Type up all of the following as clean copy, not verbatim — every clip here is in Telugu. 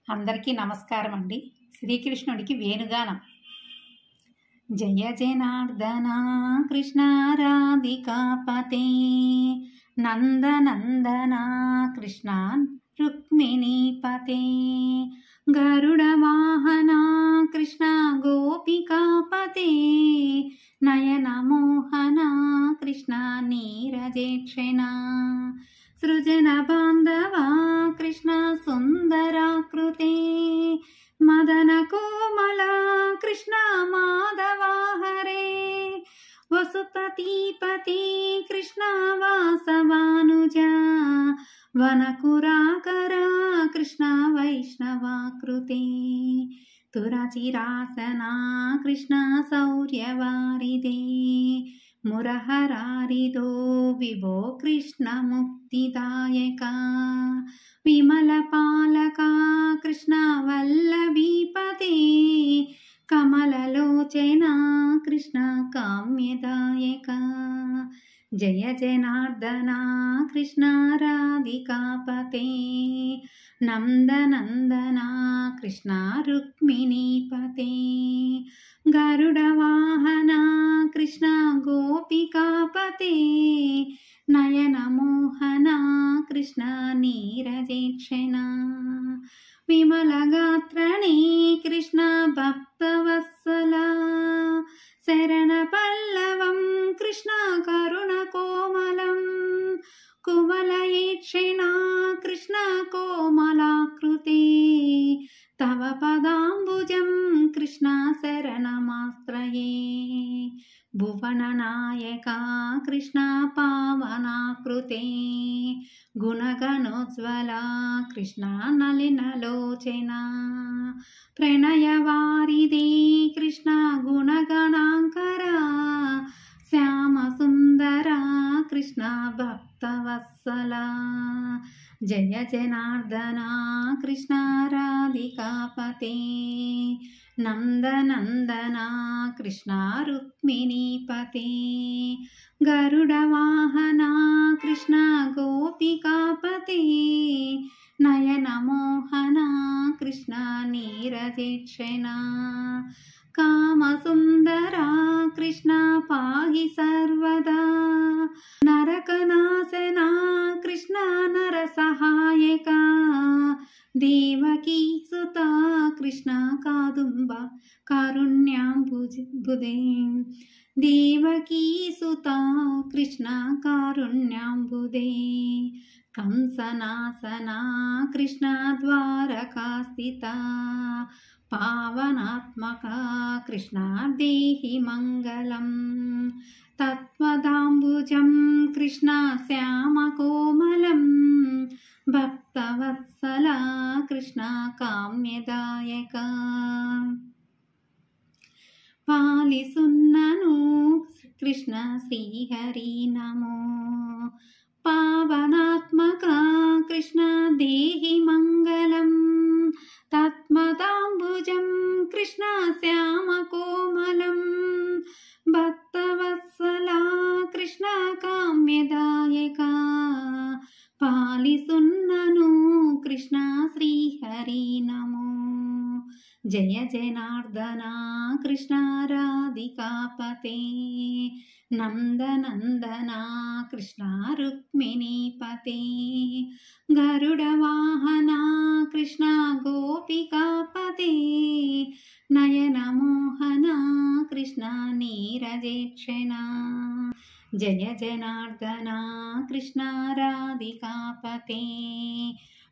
అందరికీ నమస్కారం అండి. శ్రీకృష్ణుడికి వేణుగానం. జయ జనార్దన కృష్ణ రాధికాపతే నందనందన కృష్ణ రుక్మిణీపతే గరుడ వాహన కృష్ణ గోపికాపతే నయన మోహన కృష్ణ నీరజేక్షణ సృజన బాంధవ కృష్ణ సుందరాకృతే మదన కోమల కృష్ణ మాధవ హరే వసుపతిపతి కృష్ణ వాసవానుజ వనకురాకర కృష్ణ వైష్ణవాకృతే తురచిరాసనా కృష్ణ శౌర్యవారిదే మురహరారిదో విభో కృష్ణ ముక్తిదాయక విమల పాలక కృష్ణ వల్లభీపతే కమలలోచన కృష్ణ కామ్యదాయక జయ జనార్దన కృష్ణ రాధికాపతే నందనందన కృష్ణ రుక్మిణీపతే గరుడ వాహన కృష్ణ గోపికాపతే నయన మోహన కృష్ణ నీరజేక్షణ విమల గాత్రణే కృష్ణ భక్తవత్సల శరణ పల్లవం కృష్ణ కరుణ కోమలం కువలయేక్షణ కృష్ణ కోమలాకృతే తవ పదాంబుజం కృష్ణ శరణమాశ్రయే భువననాయక కృష్ణ పావనాకృతే గుణగణోజ్వల కృష్ణ నలినలోచన ప్రణయవారిదే కృష్ణ గుణగణాంకర శ్యామ సుందర కృష్ణ భక్తవత్సల జయ జనార్దన కృష్ణ రాధికాపతే నందనందన కృష్ణ రుక్మిణీపతే గరుడ వాహన కృష్ణ గోపికాపతే నయన మోహన కృష్ణ నీరజేక్షణ కామసుందర కృష్ణ పాహి సర్వదా నరకనాశన కృష్ణ నరసహాయక దేవకీ సుత కృష్ణ కాదుంబ కారుణ్యాంబుదే దేవకీ సుత కృష్ణ కారుణ్యాంబుదే కంసనాసన కృష్ణ ద్వారకాస్థిత పావనాత్మక కృష్ణ దేహి మంగళం తత్వదాంబుజం కృష్ణ శ్యామకోమలం భక్తవత్సల కృష్ణ కామ్యదాయక పాలిసున్నను కృష్ణ శ్రీహరి నమో పావనాత్మక కృష్ణ దేహి మంగళం తత్మదాంబుజం కృష్ణ శ్యామకోమలం భక్తవత్సల కృష్ణ కామ్యదాయక పాలిసున్నను కృష్ణ శ్రీహరి నమో జయ జనార్దన కృష్ణ రాధికాపతే నందనందన కృష్ణ రుక్మిణీపతే గరుడ వాహన కృష్ణ గోపికాపతే నయన మోహన కృష్ణ నీరజేక్షణ జయ జనార్దన కృష్ణ రాధికాపతే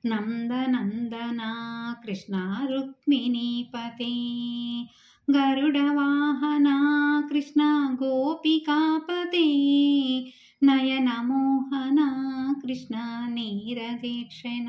నందనందన కృష్ణ రుక్మిణీపతే గరుడ వాహన కృష్ణ గోపికాపతే నయన మోహన కృష్ణ నీరజేక్షణ